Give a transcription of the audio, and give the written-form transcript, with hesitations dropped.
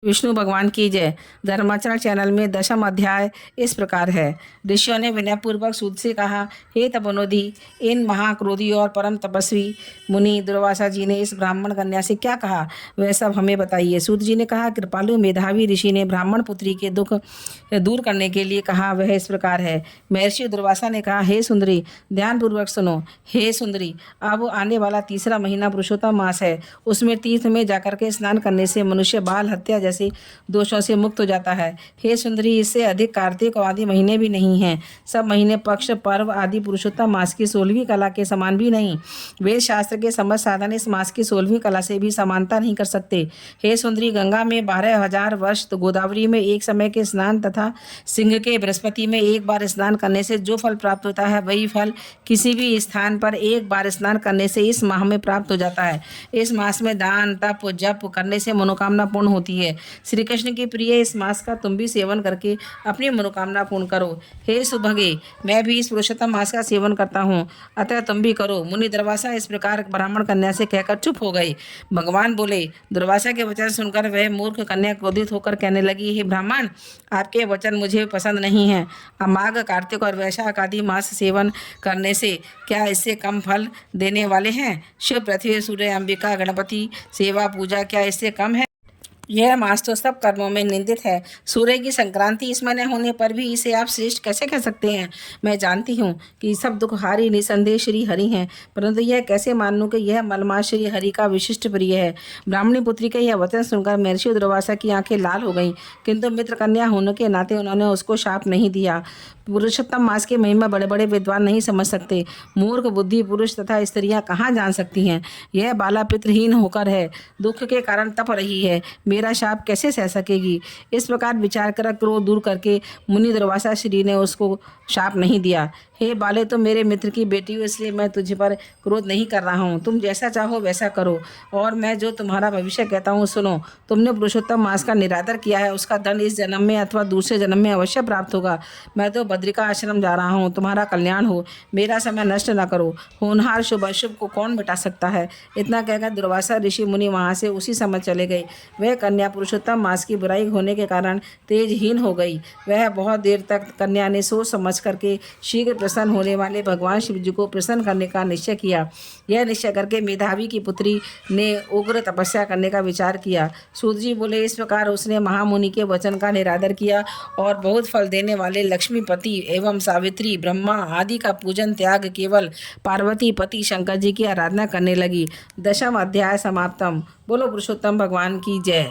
विष्णु भगवान की जय। धर्माचरण चैनल में 10वां अध्याय इस प्रकार है। ऋषियों ने विनयपूर्वक सूत से कहा, हे तपोनिधि, इन महाक्रोधी और परम तपस्वी मुनि दुर्वासा जी ने इस ब्राह्मण कन्या से क्या कहा, वह सब हमें बताइए। सूत जी ने कहा, कृपालु मेधावी ऋषि ने ब्राह्मण पुत्री के दुख दूर करने के लिए कहा, वह इस प्रकार है। महर्षि दुर्वासा ने कहा, हे सुंदरी, ध्यानपूर्वक सुनो। हे सुंदरी, अब आने वाला तीसरा महीना पुरुषोत्तम मास है। उसमें तीर्थ में जाकर के स्नान करने से मनुष्य बाल हत्या जैसे दोषों से मुक्त हो जाता है। हे सुंदरी, इससे अधिक कार्तिक आदि महीने भी नहीं हैं। सब महीने, पक्ष, पर्व आदि पुरुषोत्तम मास की 16वीं कला के समान भी नहीं। वेद शास्त्र के समस्त साधन इस मास की 16वीं कला से भी समानता नहीं कर सकते। हे सुंदरी, गंगा में 12,000 वर्ष, तो गोदावरी में एक समय के स्नान तथा सिंह के बृहस्पति में एक बार स्नान करने से जो फल प्राप्त होता है, वही फल किसी भी स्थान पर एक बार स्नान करने से इस माह में प्राप्त हो जाता है। इस मास में दान, तप, जप करने से मनोकामना पूर्ण होती है। श्री कृष्ण की प्रिय इस मास का तुम भी सेवन करके अपनी मनोकामना पूर्ण करो। हे सुभगे, मैं भी इस पुरुषोत्तम मास का सेवन करता हूँ, अतः तुम भी करो। मुनि दुर्वासा इस प्रकार ब्राह्मण कन्या से कहकर चुप हो गई। भगवान बोले, दुर्वासा के वचन सुनकर वह मूर्ख कन्या क्रोधित होकर कहने लगी, हे ब्राह्मण, आपके वचन मुझे पसंद नहीं है। अब माघ, कार्तिक और वैशाख आदि मास सेवन करने से क्या इससे कम फल देने वाले हैं? शिव, पृथ्वी, सूर्य, अंबिका, गणपति सेवा पूजा क्या इससे कम है? यह मास तो सब कर्मों में निंदित है। सूर्य की संक्रांति इसमें न होने पर भी इसे आप श्रेष्ठ कैसे कह सकते हैं? मैं जानती हूँ कि सब दुखहारी निसंदेह श्री हरि हैं, परंतु यह कैसे मान लूँ कि यह मलमास श्री हरि का विशिष्ट प्रिय है। ब्राह्मणी पुत्री का यह वचन सुनकर महर्षि दुर्वासा की आंखें लाल हो गईं, किंतु मित्र कन्या होने के नाते उन्होंने उसको शाप नहीं दिया। पुरुषोत्तम मास की महिमा बड़े बड़े विद्वान नहीं समझ सकते, मूर्ख बुद्धि पुरुष तथा स्त्रियां कहाँ जान सकती हैं। यह बाला पितृहीन होकर है, दुख के कारण तप रही है, मेरा शाप कैसे सह सकेगी? इस प्रकार विचार कर क्रोध दूर करके मुनि दुर्वासा श्री ने उसको शाप नहीं दिया। हे बाले, तुम मेरे मित्र की बेटी हो, इसलिए मैं तुझ पर क्रोध नहीं कर रहा हूँ। तुम जैसा चाहो वैसा करो, और मैं जो तुम्हारा भविष्य कहता हूँ सुनो। तुमने पुरुषोत्तम मास का निरादर किया है, उसका दंड इस जन्म में अथवा दूसरे जन्म में अवश्य प्राप्त होगा। मैं तो बद्रिका आश्रम जा रहा हूँ, तुम्हारा कल्याण हो, मेरा समय नष्ट न करो। होनहार शुभ अशुभ को कौन मिटा सकता है? इतना कहकर दुर्वासा ऋषि मुनि वहाँ से उसी समय चले गए। वह कन्या पुरुषोत्तम मास की बुराई होने के कारण तेजहीन हो गई। वह बहुत देर तक कन्या ने सोच समझ करके शीघ्र प्रसन्न होने वाले भगवान शिव जी को प्रसन्न करने का निश्चय किया। यह निश्चय करके मेधावी की पुत्री ने उग्र तपस्या करने का विचार किया। सूत जी बोले, इस प्रकार उसने महामुनि के वचन का निरादर किया और बहुत फल देने वाले लक्ष्मीपति एवं सावित्री, ब्रह्मा आदि का पूजन त्याग केवल पार्वती पति शंकर जी की आराधना करने लगी। 10वां अध्याय समाप्तम। बोलो पुरुषोत्तम भगवान की जय।